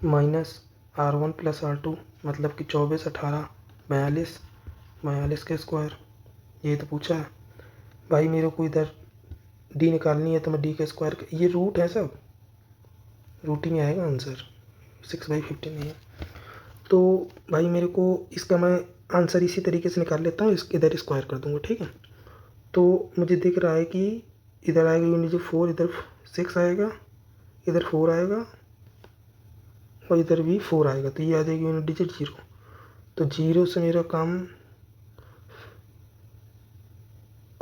minus R1 plus R2 मतलब कि 24 18 42 का स्क्वायर, ये तो पूछा है भाई मेरे को। इधर डी निकालनी है तो मैं डी का स्क्वायर, ये रूट है सब, रूट ही में आएगा आंसर, 6/50 नहीं है। तो भाई मेरे को इसका मैं आंसर इसी तरीके से निकाल लेता हूँ, इसके इधर स्क्वायर कर दूँगा। ठीक है, तो मुझे दिख रहा है कि इधर आएगा यूनिट 4, इधर 6 आएगा, इधर 4 आएगा और इधर भी 4 आएगा, तो ये आ जाएगी यूनिट डिजिट 0। तो 0 से मेरा काम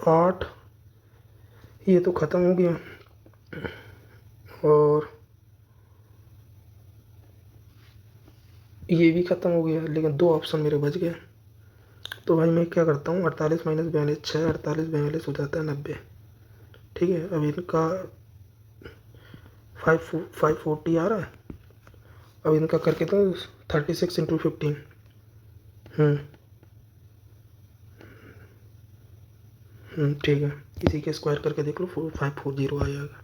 8, ये तो ख़त्म हो गया, और ये भी ख़त्म हो गया, लेकिन 2 ऑप्शन मेरे बच गए। तो भाई मैं क्या करता हूँ, 48 माइनस 42 6, 48 42 हो जाता है 90। ठीक है, अब इनका 540 आ रहा है, अब इनका करके तो 36 इंटू 15। ठीक है, इसी के स्क्वायर करके देख लो, 540 आ जाएगा।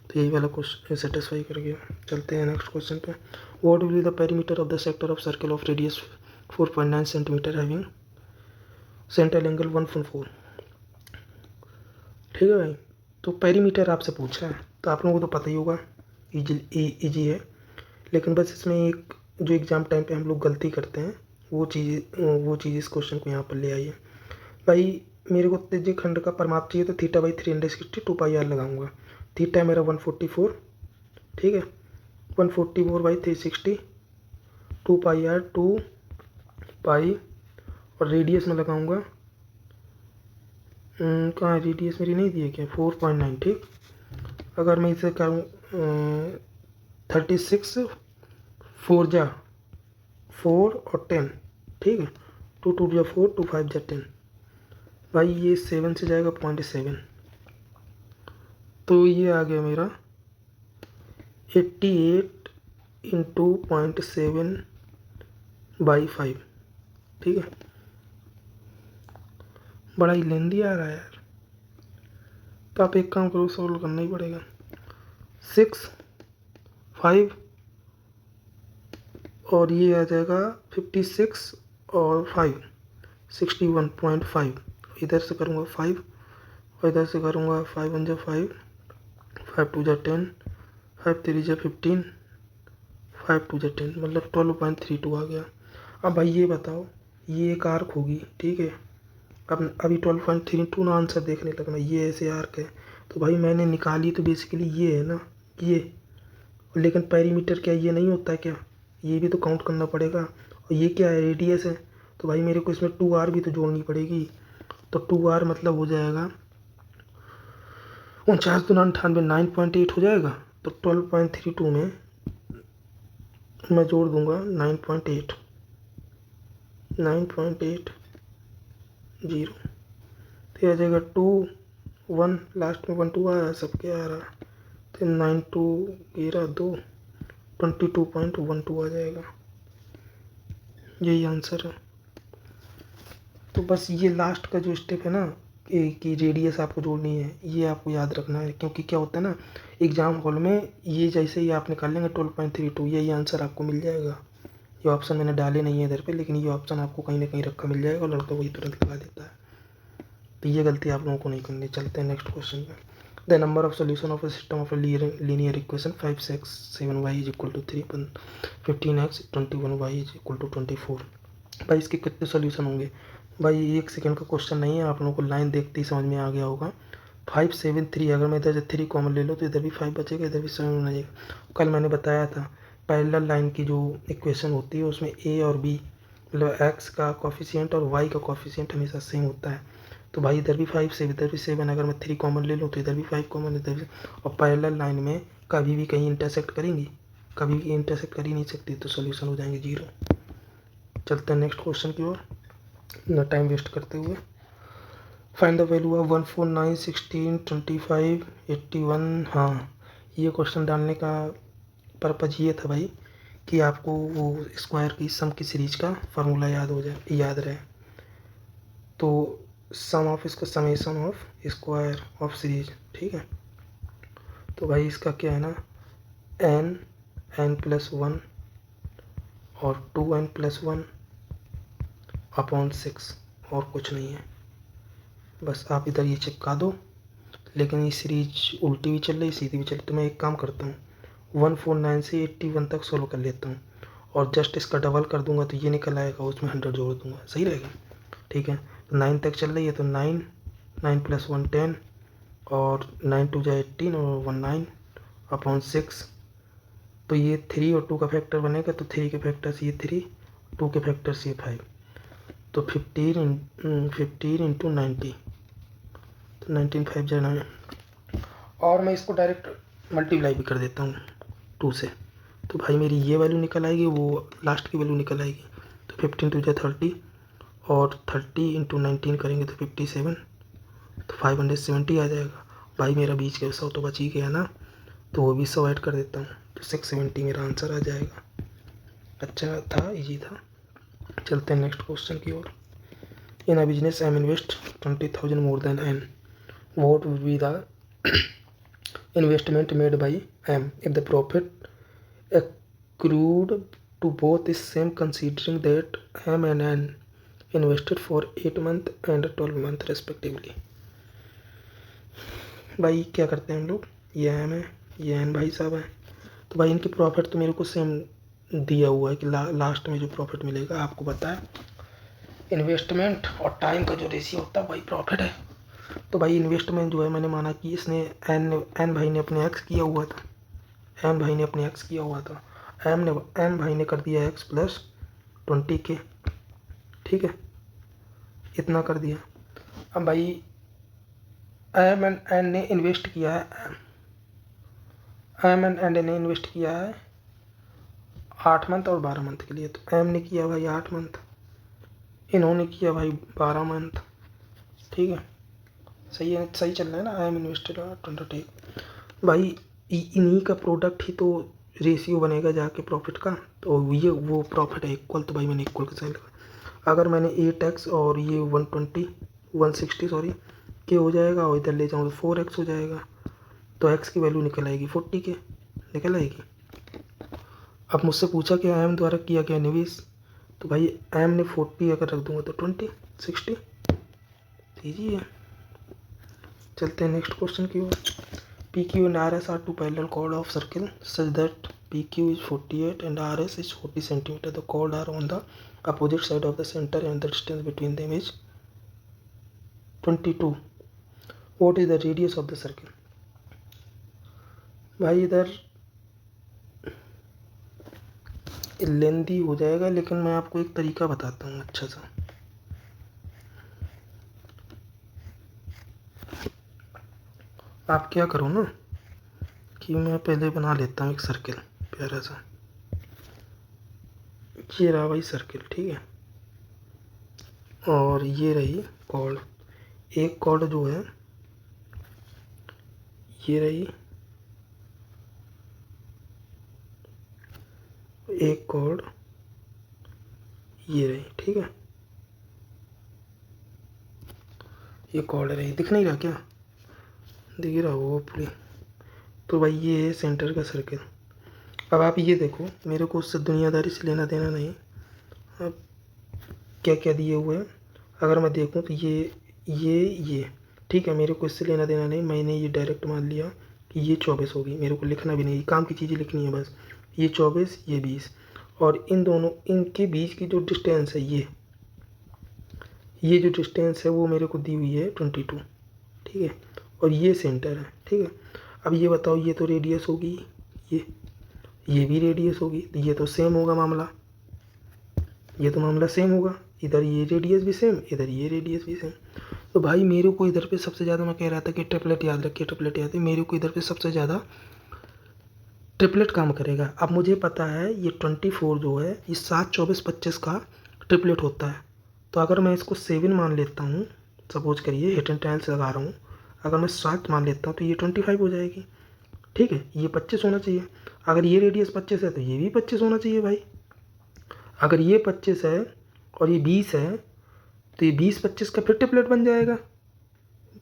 तो यही वाला क्वेश्चन सेटिस्फाई कर गया। चलते हैं नेक्स्ट क्वेश्चन पे। What will be the perimeter of the sector of circle of radius 4.9 centimetre having central angle 1.4। ठीक है भाई, तो पेरीमीटर आपसे पूछा है तो आप लोगों को तो पता ही होगा, ईजी है, लेकिन बस इसमें एक जो एग्ज़ाम टाइम पे हम लोग गलती करते हैं वो चीज़ इस क्वेश्चन को यहाँ पर ले आई है। भाई मेरे को त्रिज्य खंड का परिमाप चाहिए, तो θ/360 2πr लगाऊंगा। थीटा मेरा 144, ठीक है, 144/360 2πr 2π, और रेडियस में लगाऊंगा, कहाँ रेडियस मेरी नहीं दी है क्या, 4.9। ठीक, अगर मैं इसे करूँ 36 4 जा 4 और 10, ठीक है, 2 2 जा 4 2 5 जा 10। भाई ये 7 से जाएगा 0.7, तो ये आ गया मेरा 88 इंटू 0.7/5। ठीक है, बड़ा ही लेंदी आ रहा है यार। तो आप एक काम करो, सॉल्व करना ही पड़ेगा। 6, 5 और ये आ जाएगा 56 और 5 61.5। इधर से करूँगा 5 और इधर से करूँगा 5 1 जा 5, 5 2 जा 10, 5 3 जा 15, 5 2 जा 10, मतलब 12.32 आ गया। अब भाई ये बताओ, ये एक आर्क होगी, ठीक है। अब अभी 12.32 ना आंसर देखने लगना, ये ऐसे आर्क है। तो भाई मैंने निकाली तो बेसिकली ये है ना, ये। लेकिन पेरीमीटर क्या ये नहीं होता है क्या? ये भी तो काउंट करना पड़ेगा। और ये क्या है? रेडियस है। तो भाई मेरे को इसमें 2r भी तो जोड़नी पड़ेगी। तो 2r मतलब हो जाएगा 49 दूना 98, 9.8 हो जाएगा। तो 12.32 में मैं जोड़ दूंगा 9.8, 9.80 तो आ जाएगा 2 1, लास्ट में 1 2 आया, सबके आ रहा। तो 9 2 11 2 22.12 आ जाएगा। यही आंसर है। तो बस ये लास्ट का जो स्टेप है ना कि रेडियस आपको जोड़नी है, ये आपको याद रखना है। क्योंकि क्या होता है ना, एग्ज़ाम हॉल में ये जैसे ही आप निकाल लेंगे 12.32, यही आंसर आपको मिल जाएगा। ये ऑप्शन मैंने डाले नहीं है इधर पे, लेकिन ये ऑप्शन आपको कहीं ना कहीं रखा मिल जाएगा और लड़का वही तुरंत लगा देता है। तो ये गलती आप लोगों को नहीं करनी। चलते हैं नेक्स्ट क्वेश्चन पे। The number of solution of a system of linear equation 5x 7y is equal to 3 15x 21y is equal to 24। भाई इसके कितने सोल्यूशन होंगे? भाई 1 सेकंड का क्वेश्चन नहीं है, आप लोगों को लाइन देखते ही समझ में आ गया होगा। 5 7 3, अगर मैं इधर से 3 कॉमन ले लो तो इधर भी 5 बचेगा, इधर भी 7 बन जाएगा। कल मैंने बताया था पैरेलल लाइन की जो इक्वेशन होती है उसमें a और b मतलब x का कॉफिशिएंट और y का कॉफिशिएंट हमेशा सेम होता है। तो भाई इधर भी 5 से इधर भी 7, अगर मैं 3 कॉमन ले लूँ तो इधर भी 5 कॉमन, इधर भी। और पैरेलल लाइन में कभी भी कहीं इंटरसेक्ट करेंगी? कभी भी इंटरसेक्ट कर ही नहीं सकती, तो सोल्यूशन हो जाएंगे 0। चलते हैं नेक्स्ट क्वेश्चन की ओर, ना टाइम वेस्ट करते हुए। Find the value of 1 4 9 16 25 81। हाँ, ये क्वेश्चन डालने का पर्पज़ ये था भाई कि आपको वो स्क्वायर की सम की सीरीज का फार्मूला याद रहे। तो सम ऑफ इसका summation of square of series, ठीक है। तो भाई इसका क्या है ना, n+1 और 2n+1 अपॉन 6, और कुछ नहीं है। बस आप इधर ये चिपका दो। लेकिन ये सीरीज उल्टी भी चल रही, सीधी भी चल रही। तो मैं एक काम करता हूँ, 149 से 81 तक सोल्व कर लेता हूँ और जस्ट इसका डबल कर दूंगा तो ये निकल आएगा, उसमें 100 जोड़ दूंगा, सही रहेगा, ठीक है। तो 9 तक चल रही है, तो 9 9+1 10 और 9 2 जा 18 और 1 9 अपॉन 6। तो ये 3 और 2 का फैक्टर बनेगा, तो 3 के फैक्टर से ये 3, 2 के फैक्टर से ये 5। तो 15 इंटू 90, तो 19 5 जा 9। और मैं इसको डायरेक्ट मल्टीप्लाई भी कर देता हूँ 2 से। तो भाई मेरी ये वैल्यू निकल आएगी, वो लास्ट की वैल्यू निकल आएगी। तो 15 2 जा 30 और 30 इंटू 19 करेंगे तो 57, तो 570 आ जाएगा। भाई मेरा बीच का 100 तो बच ही गया ना, तो वो भी 100 ऐड कर देता हूँ, तो 670 मेरा आंसर आ जाएगा। अच्छा था, इजी था। चलते हैं नेक्स्ट क्वेश्चन की ओर। In a business M invest 20,000 more than N, what will be the investment made by M if the profit accrued to both is same, considering that M and N invested for 8 months and 12 months respectively। भाई क्या करते हैं हम लोग, ये M है, ये N भाई साहब है। तो भाई इनकी प्रॉफिट तो मेरे को सेम दिया हुआ है कि लास्ट में जो प्रॉफिट मिलेगा आपको पता है, इन्वेस्टमेंट और टाइम का जो रेशियो होता है वही प्रॉफिट है। तो भाई इन्वेस्टमेंट जो है मैंने माना कि इसने एन भाई ने अपने एक्स किया हुआ था, एन भाई ने अपने एक्स किया हुआ था, एन भाई ने कर दिया एक्स प्लस 20 के, ठीक है, इतना कर दिया। अब भाई एम एंड एन ने इन्वेस्ट किया है, एम एंड एन ने इन्वेस्ट किया है 8 मंथ और 12 मंथ के लिए। तो एम ने किया भाई 8 मंथ, इन्होंने किया भाई 12 मंथ, ठीक है, सही है, सही चल रहा है ना। I am invested 20। भाई इन्हीं का प्रोडक्ट ही तो रेशियो बनेगा जाके प्रॉफिट का, तो ये वो प्रॉफिट है इक्वल। तो भाई मैंने इक्वल का साइन लगा। अगर मैंने 8x और ये 120 160 सॉरी के हो जाएगा, और इधर ले जाऊँ तो 4x हो जाएगा, तो x की वैल्यू निकल आएगी 40 के, निकल आएगी। अब मुझसे पूछा कि एम द्वारा किया गया निवेश, तो भाई एम ने 40 अगर रख दूंगा तो 20 60 इजी है। चलते हैं नेक्स्ट क्वेश्चन की ओर। P Q and R S are two parallel chord of circle such that P Q is 48 and R S is 40 centimetre. The chord are on the opposite side of the centre and the distance between them is 22। What is the radius of the circle. भाई इधर लेंदी हो जाएगा, लेकिन मैं आपको एक तरीका बताता हूँ अच्छा सा। आप क्या करो ना कि मैं पहले बना लेता हूँ एक सर्किल प्यारा सा। ये रहा भाई सर्किल, ठीक है, और ये रही कॉर्ड। एक कॉर्ड जो है ये रही, एक कॉर्ड ये रही, ठीक है, ये कॉर्ड रही। दिख नहीं रहा क्या, दिख रहा होगा पूरी। तो भाई ये है सेंटर का सर्किल। अब आप ये देखो, मेरे को उससे दुनियादारी से लेना देना नहीं। अब क्या क्या दिए हुए हैं अगर मैं देखूं तो ये ठीक है, मेरे को इससे लेना देना नहीं। मैंने ये डायरेक्ट मान लिया कि ये 24 होगी, मेरे को लिखना भी नहीं, काम की चीज़ें लिखनी है बस। ये 24, ये 20, और इन दोनों इनके बीच की जो डिस्टेंस है ये जो डिस्टेंस है वो मेरे को दी हुई है 22, ठीक है, और ये सेंटर है, ठीक है। अब ये बताओ, ये तो रेडियस होगी, ये भी रेडियस होगी, तो ये तो सेम होगा मामला, ये तो मामला सेम होगा। इधर ये रेडियस भी सेम, इधर ये रेडियस भी सेम। तो भाई मेरे को इधर पे सबसे ज़्यादा, मैं कह रहा था कि ट्रिपलेट याद रखिए, ट्रिपलेट याद है, मेरे को इधर पे सबसे ज़्यादा ट्रिपलेट काम करेगा। अब मुझे पता है ये 24 जो है ये 7, 24, 25 का ट्रिपलेट होता है। तो अगर मैं इसको 7 मान लेता हूँ, सपोज करिए हिट एंड टाइल्स लगा रहा हूँ, अगर मैं 7 मान लेता हूँ तो ये 25 हो जाएगी, ठीक है। ये 25 होना चाहिए। अगर ये रेडियस 25 है तो ये भी 25 होना चाहिए भाई। अगर ये 25 है और ये 20 है तो ये 20, 25 का फिर ट्रिपलेट बन जाएगा,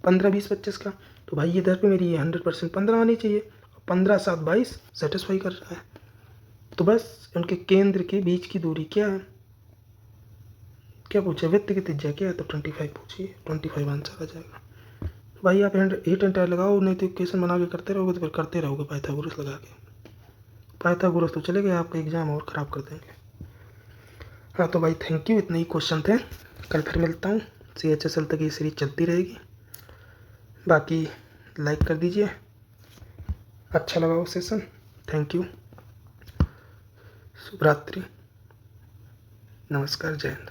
15, 20, 25 का। तो भाई इधर पे मेरी ये 100% 15 आनी चाहिए। 15, 7, 22 सेटिस्फाई कर रहा है। तो बस उनके केंद्र के बीच की दूरी क्या है, क्या पूछा, वृत्त की त्रिज्या क्या है, तो 25 पूछिए, 25 आंसर आ जाएगा। भाई आप हिट एंड टाइल लगाओ, नहीं तो इक्वेशन बना के करते रहोगे तो फिर करते रहोगे पाइथागोरस लगा के। पाइथागोरस तो चले गए, आपका एग्जाम और ख़राब कर देंगे। हाँ तो भाई थैंक यू, इतने ही क्वेश्चन थे। कल फिर मिलता हूँ। CHSL तक ये सीरीज चलती रहेगी। बाकी लाइक कर दीजिए, अच्छा लगा वो सेशन। थैंक यू, शुभ रात्रि, नमस्कार, जय हिंद।